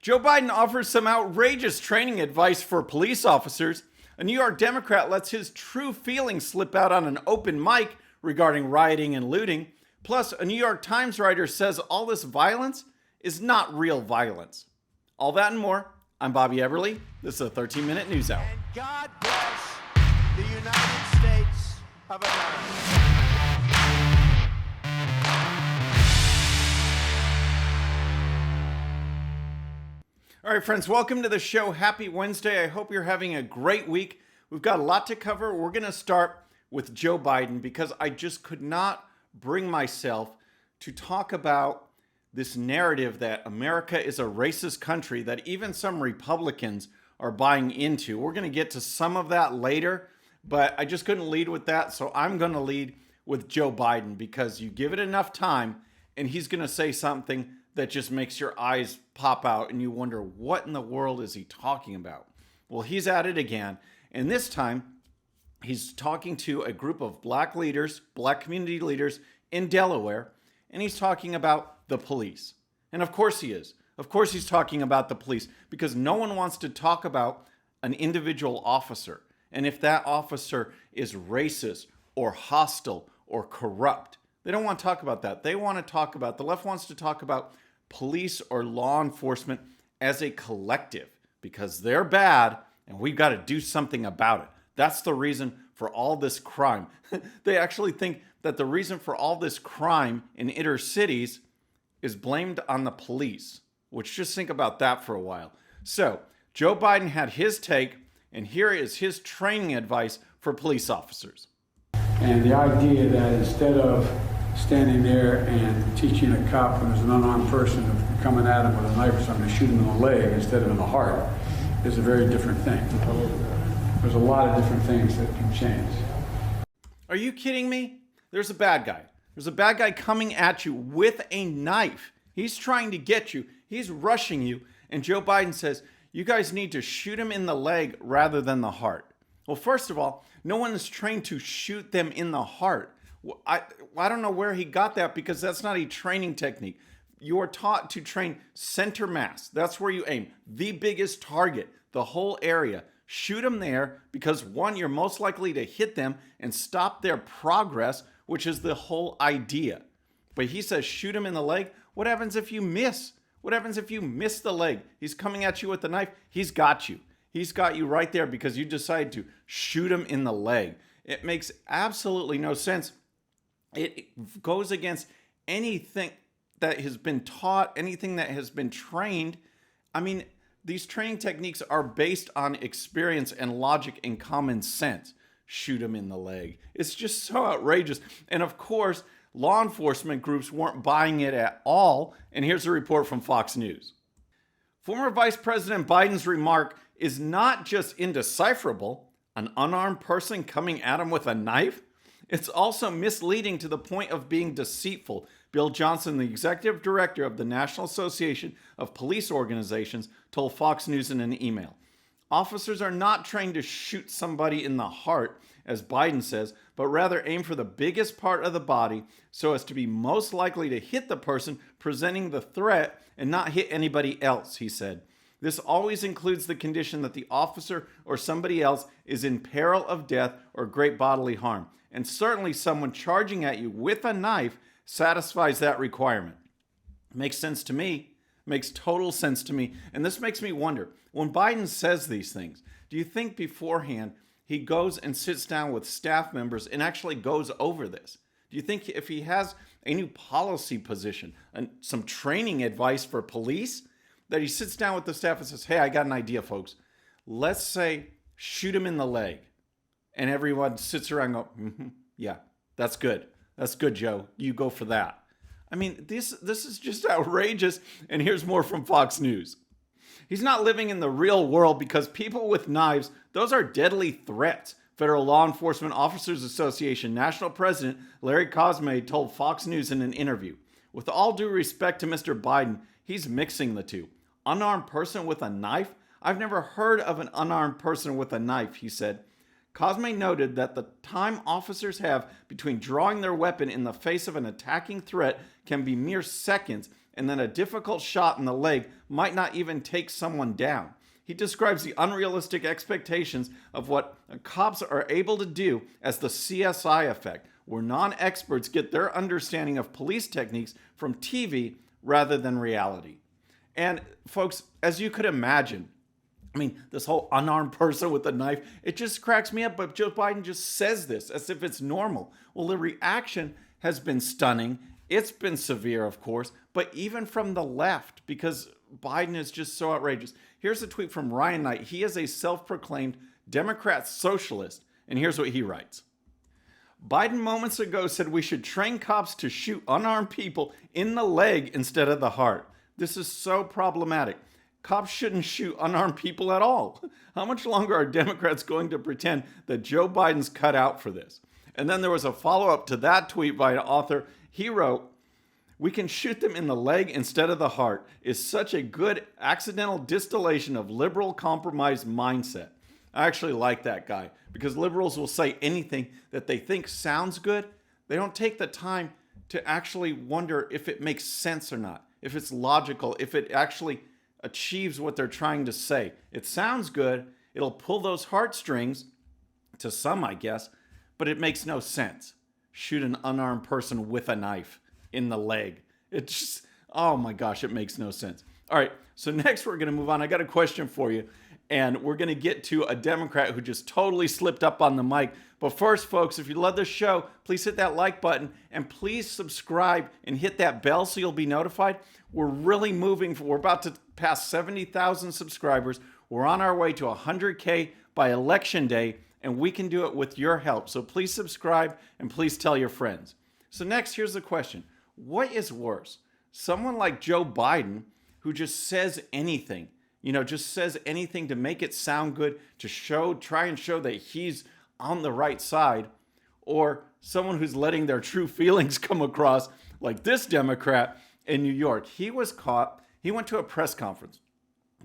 Joe Biden offers some outrageous training advice for police officers. A New York Democrat lets his true feelings slip out on an open mic regarding rioting and looting. Plus, a New York Times writer says all this violence is not real violence. All that and more. I'm Bobby Eberle. This is a 13-minute news hour. And God bless the United States of America. All right, friends, welcome to the show. Happy Wednesday. I hope you're having a great week. We've got a lot to cover. We're going to start with Joe Biden because I just could not bring myself to talk about this narrative that America is a racist country that even some Republicans are buying into. We're going to get to some of that later, but I just couldn't lead with that. So I'm going to lead with Joe Biden because you give it enough time and he's going to say something that just makes your eyes pop out and you wonder, what in the world is he talking about? Well, he's at it again. And this time, he's talking to a group of black leaders, black community leaders in Delaware, and he's talking about the police. And of course he is. Of course he's talking about the police because no one wants to talk about an individual officer. And if that officer is racist or hostile or corrupt, they don't want to talk about that. They want to talk about, the left wants to talk about police or law enforcement as a collective because they're bad and we've got to do something about it. That's the reason for all this crime. They actually think that the reason for all this crime in inner cities is blamed on the police, which just think about that for a while. So Joe Biden had his take, and here is his training advice for police officers. And the idea that instead of standing there and teaching a cop when there's an unarmed person coming at him with a knife or something to shoot him in the leg instead of in the heart is a very different thing. There's a lot of different things that can change. Are you kidding me? There's a bad guy. There's a bad guy coming at you with a knife. He's trying to get you. He's rushing you. And Joe Biden says, you guys need to shoot him in the leg rather than the heart. Well, first of all, no one is trained to shoot them in the heart. I don't know where he got that because that's not a training technique. You are taught to train center mass. That's where you aim. The biggest target, the whole area. Shoot them there because one, you're most likely to hit them and stop their progress, which is the whole idea. But he says shoot him in the leg. What happens if you miss? What happens if you miss the leg? He's coming at you with the knife. He's got you. He's got you right there because you decide to shoot him in the leg. It makes absolutely no sense. It goes against anything that has been taught, anything that has been trained. I mean, these training techniques are based on experience and logic and common sense. Shoot him in the leg. It's just so outrageous. And of course, law enforcement groups weren't buying it at all. And here's a report from Fox News. Former Vice President Biden's remark is not just indecipherable, an unarmed person coming at him with a knife. It's also misleading to the point of being deceitful. Bill Johnson, the executive director of the National Association of Police Organizations, told Fox News in an email. Officers are not trained to shoot somebody in the heart, as Biden says, but rather aim for the biggest part of the body so as to be most likely to hit the person presenting the threat and not hit anybody else, he said. This always includes the condition that the officer or somebody else is in peril of death or great bodily harm. And certainly someone charging at you with a knife satisfies that requirement. Makes sense to me. Makes total sense to me. And this makes me wonder, when Biden says these things, do you think beforehand he goes and sits down with staff members and actually goes over this? Do you think if he has a new policy position and some training advice for police, that he sits down with the staff and says, hey, I got an idea, folks. Let's say shoot him in the leg. And everyone sits around and go, yeah, that's good. That's good, Joe. You go for that. I mean, this is just outrageous. And here's more from Fox News. He's not living in the real world because people with knives, those are deadly threats. Federal Law Enforcement Officers Association National President Larry Cosme told Fox News in an interview. With all due respect to Mr. Biden, he's mixing the two. Unarmed person with a knife? I've never heard of an unarmed person with a knife, he said. Cosme noted that the time officers have between drawing their weapon in the face of an attacking threat can be mere seconds, and then a difficult shot in the leg might not even take someone down. He describes the unrealistic expectations of what cops are able to do as the CSI effect, where non-experts get their understanding of police techniques from TV rather than reality. And folks, as you could imagine, I mean, this whole unarmed person with a knife, it just cracks me up, but Joe Biden just says this as if it's normal. Well, the reaction has been stunning. It's been severe, of course, but even from the left, because Biden is just so outrageous. Here's a tweet from Ryan Knight. He is a self-proclaimed Democrat socialist, and here's what he writes. Biden moments ago said we should train cops to shoot unarmed people in the leg instead of the heart. This is so problematic. Cops shouldn't shoot unarmed people at all. How much longer are Democrats going to pretend that Joe Biden's cut out for this? And then there was a follow-up to that tweet by an author. He wrote, we can shoot them in the leg instead of the heart is such a good accidental distillation of liberal compromise mindset. I actually like that guy because liberals will say anything that they think sounds good. They don't take the time to actually wonder if it makes sense or not, if it's logical, if it actually achieves what they're trying to say. It sounds good. It'll pull those heartstrings, to some, I guess, but it makes no sense. Shoot an unarmed person with a knife in the leg. It just, oh my gosh, it makes no sense. All right, so next we're going to move on. I got a question for you, and we're going to get to a Democrat who just totally slipped up on the mic. But first, folks, if you love the show, please hit that like button, and please subscribe and hit that bell so you'll be notified. We're really moving. We're about to pass 70,000 subscribers. We're on our way to 100K by Election Day, and we can do it with your help. So please subscribe, and please tell your friends. So next, here's the question. What is worse? Someone like Joe Biden who just says anything, just says anything to make it sound good, to try and show that he's on the right side, or someone who's letting their true feelings come across, like this Democrat in New York. He was caught. He went to a press conference.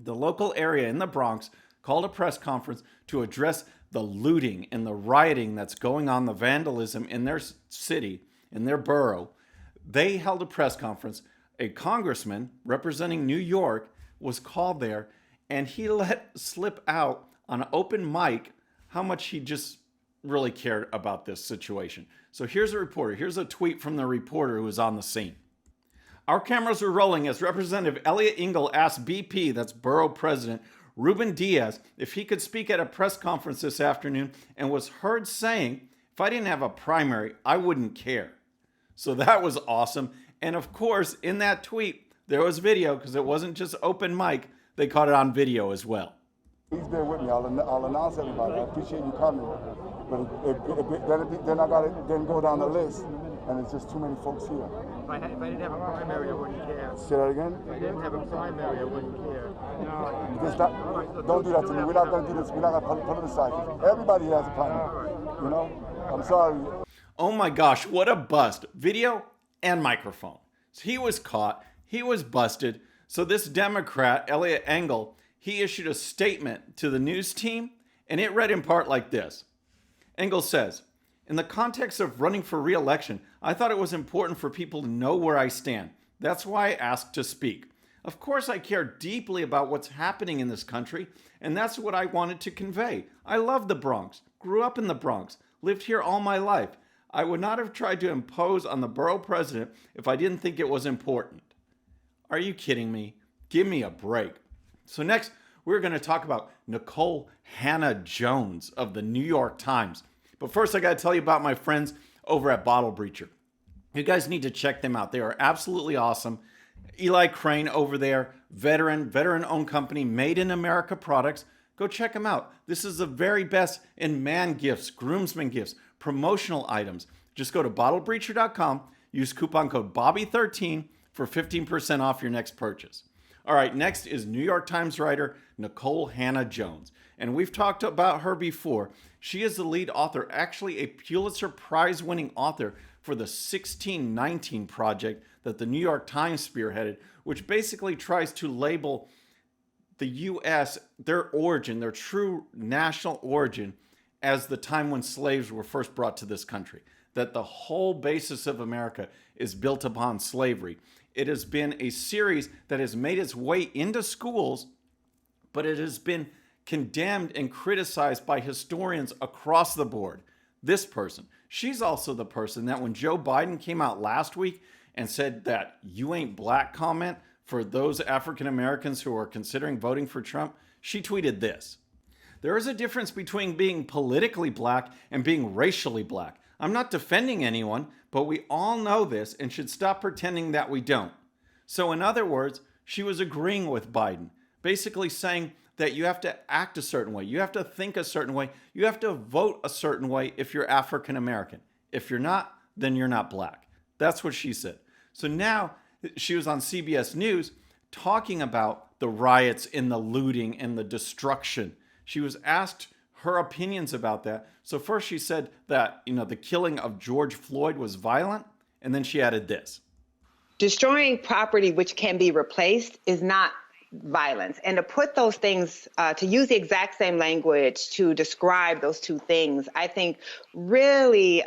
The local area in the Bronx called a press conference to address the looting and the rioting that's going on, the vandalism in their city, in their borough. They held a press conference. A congressman representing New York was called there, and he let slip out on an open mic how much he just really cared about this situation. So here's a reporter. Here's a tweet from the reporter who was on the scene. Our cameras are rolling as Representative Eliot Engel asked BP, that's Borough President, Ruben Diaz, if he could speak at a press conference this afternoon, and was heard saying, if I didn't have a primary, I wouldn't care. So that was awesome. And of course, in that tweet, there was video because it wasn't just open mic. They caught it on video as well. Please bear with me. I'll announce everybody. I appreciate you coming. But then I got to then go down the list, and it's just too many folks here. If I didn't have a primary, I wouldn't care. Say that again? If I didn't have a primary, I wouldn't care. Don't do that to me. We're not going to do this. We're not going to politicize this. Everybody has a primary. I'm sorry. Oh my gosh, what a bust. Video and microphone. So he was caught. He was busted. So this Democrat, Eliot Engel, he issued a statement to the news team, and it read in part like this. Engel says, in the context of running for re-election, I thought it was important for people to know where I stand. That's why I asked to speak. Of course, I care deeply about what's happening in this country, and that's what I wanted to convey. I love the Bronx, grew up in the Bronx, lived here all my life. I would not have tried to impose on the borough president if I didn't think it was important. Are you kidding me? Give me a break. So next, we're going to talk about Nicole Hannah-Jones of the New York Times. But first, I got to tell you about my friends over at Bottle Breacher. You guys need to check them out. They are absolutely awesome. Eli Crane over there, veteran-owned company, made in America products. Go check them out. This is the very best in man gifts, groomsmen gifts, promotional items. Just go to bottlebreacher.com, use coupon code Bobby13 for 15% off your next purchase. All right, next is New York Times writer Nicole Hannah-Jones. And we've talked about her before. She is the lead author, actually a Pulitzer Prize-winning author for the 1619 Project that the New York Times spearheaded, which basically tries to label the U.S., their origin, their true national origin, as the time when slaves were first brought to this country. That the whole basis of America is built upon slavery. it has been a series that has made its way into schools, but it has been condemned and criticized by historians across the board. This person, she's also the person that when Joe Biden came out last week and said that "you ain't black" comment for those African Americans who are considering voting for Trump, she tweeted this: "There is a difference between being politically black and being racially black. I'm not defending anyone, but we all know this and should stop pretending that we don't." So in other words, she was agreeing with Biden, basically saying that you have to act a certain way, you have to think a certain way, you have to vote a certain way if you're African American. If you're not, then you're not black. That's what she said. So now she was on CBS News talking about the riots and the looting and the destruction. She was asked her opinions about that. So first she said that, the killing of George Floyd was violent, and then she added this: "Destroying property which can be replaced is not violence." And to put those things, to use the exact same language to describe those two things, I think really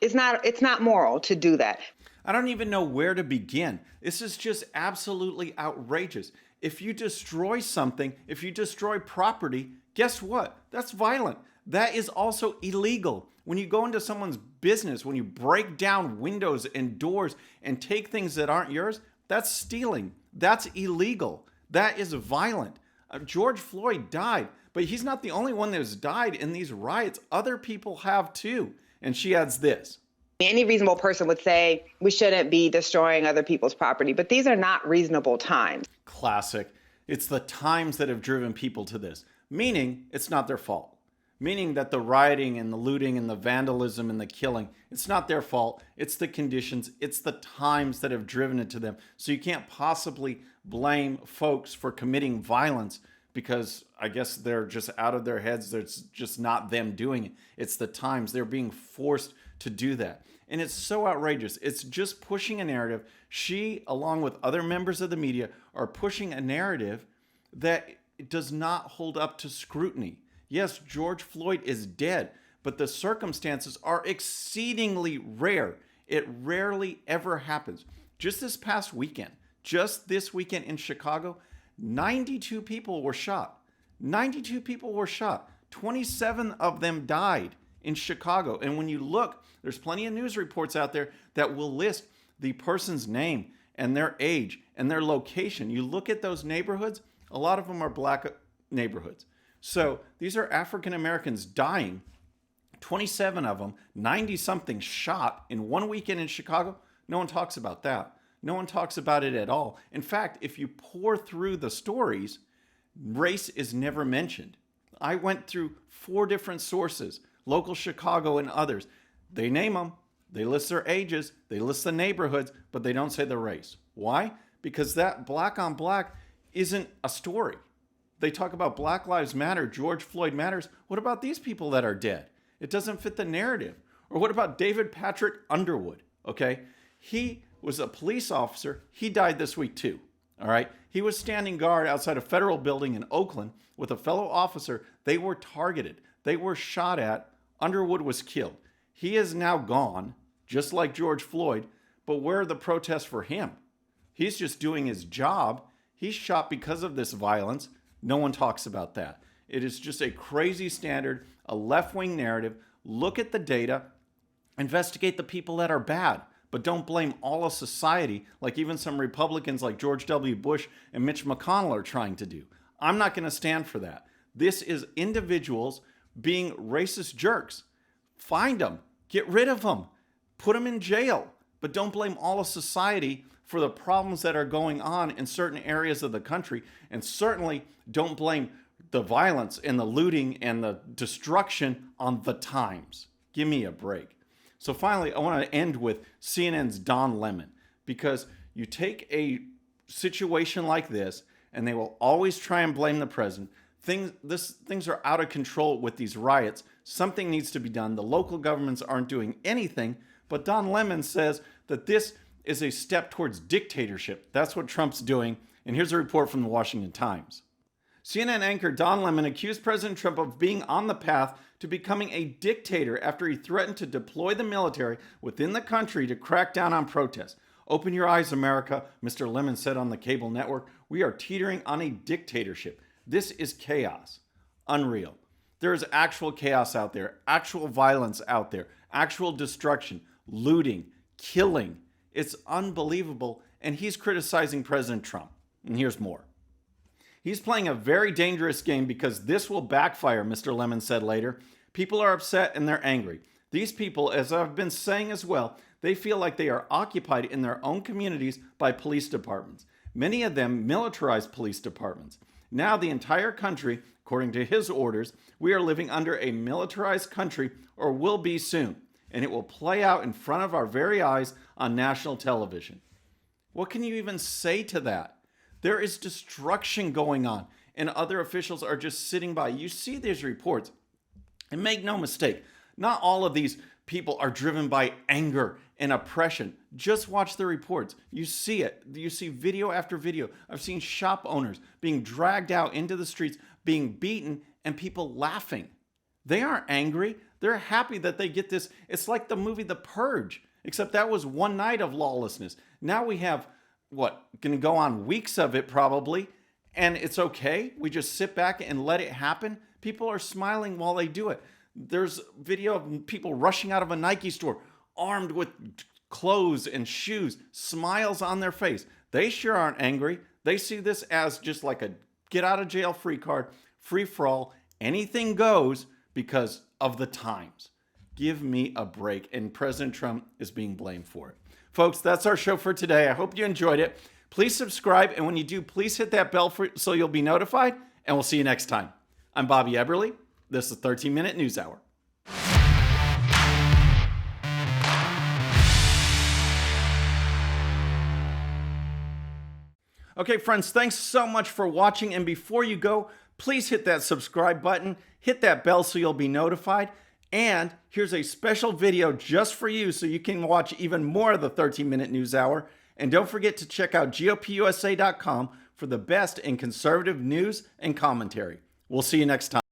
it's not moral to do that. I don't even know where to begin. This is just absolutely outrageous. If you destroy something, if you destroy property, guess what? That's violent. That is also illegal. When you go into someone's business, when you break down windows and doors and take things that aren't yours, that's stealing. That's illegal. That is violent. George Floyd died, but he's not the only one that's died in these riots. Other people have too. And she adds this: Any reasonable person would say we shouldn't be destroying other people's property, but these are not reasonable times. Classic. It's the times that have driven people to this, meaning it's not their fault. Meaning that the rioting and the looting and the vandalism and the killing, it's not their fault. It's the conditions. It's the times that have driven it to them. So you can't possibly blame folks for committing violence because I guess they're just out of their heads. It's just not them doing it. It's the times. They're being forced to do that. And it's so outrageous. It's just pushing a narrative. She, along with other members of the media, are pushing a narrative that does not hold up to scrutiny. Yes, George Floyd is dead, but the circumstances are exceedingly rare. It rarely ever happens. Just this weekend in Chicago, 92 people were shot. 92 people were shot. 27 of them died in Chicago. And when you look, there's plenty of news reports out there that will list the person's name and their age and their location. You look at those neighborhoods, a lot of them are black neighborhoods. So these are African Americans dying, 27 of them, 90 something shot in one weekend in Chicago. No one talks about that. No one talks about it at all. In fact, if you pour through the stories, race is never mentioned. I went through 4 different sources, local Chicago and others. They name them, they list their ages, they list the neighborhoods, but they don't say the race. Why? Because that black on black isn't a story. They talk about Black Lives Matter, George Floyd matters. What about these people that are dead? It doesn't fit the narrative. Or what about David Patrick Underwood? Okay, he was a police officer. He died this week too. All right, he was standing guard outside a federal building in Oakland with a fellow officer. They were targeted. They were shot at. Underwood was killed. He is now gone, just like George Floyd. But where are the protests for him? He's just doing his job. He's shot because of this violence. No one talks about that. It is just a crazy standard, a left-wing narrative. Look at the data, investigate the people that are bad, but don't blame all of society like even some Republicans like George W. Bush and Mitch McConnell are trying to do. I'm not going to stand for that. This is individuals being racist jerks. Find them, get rid of them, put them in jail, but don't blame all of society for the problems that are going on in certain areas of the country. And certainly don't blame the violence and the looting and the destruction on the times. Give me a break. So finally, I want to end with CNN's Don Lemon, because you take a situation like this and they will always try and blame the president. Things are out of control with these riots. Something needs to be done. The local governments aren't doing anything, but Don Lemon says that this is a step towards dictatorship. That's what Trump's doing. And here's a report from the Washington Times. CNN anchor Don Lemon accused President Trump of being on the path to becoming a dictator after he threatened to deploy the military within the country to crack down on protests. Open your eyes, America, Mr. Lemon said on the cable network. We are teetering on a dictatorship. This is chaos. Unreal. There is actual chaos out there, actual violence out there, actual destruction, looting, killing. It's unbelievable. And he's criticizing President Trump. And here's more. He's playing a very dangerous game because this will backfire, Mr. Lemon said later. People are upset and they're angry. These people, as I've been saying as well, they feel like they are occupied in their own communities by police departments. Many of them militarized police departments. Now the entire country, according to his orders, we are living under a militarized country, or will be soon. And it will play out in front of our very eyes on national television. What can you even say to that? There is destruction going on, and other officials are just sitting by. You see these reports, and make no mistake, not all of these people are driven by anger and oppression. Just watch the reports. You see it. You see video after video. I've seen shop owners being dragged out into the streets, being beaten, and people laughing. They aren't angry. They're happy that they get this. It's like the movie The Purge, except that was one night of lawlessness. Now we have, going to go on weeks of it probably, and it's okay. We just sit back and let it happen. People are smiling while they do it. There's video of people rushing out of a Nike store, armed with clothes and shoes, smiles on their face. They sure aren't angry. They see this as just like a get out of jail free card, free for all, anything goes because of the times. Give me a break. And President Trump is being blamed for it. Folks, that's our show for today. I hope you enjoyed it. Please subscribe. And when you do, please hit that bell so you'll be notified. And we'll see you next time. I'm Bobby Eberle. This is the 13-Minute News Hour. Okay, friends, thanks so much for watching. And before you go, please hit that subscribe button, hit that bell so you'll be notified. And here's a special video just for you so you can watch even more of the 13-Minute News Hour. And don't forget to check out GOPUSA.com for the best in conservative news and commentary. We'll see you next time.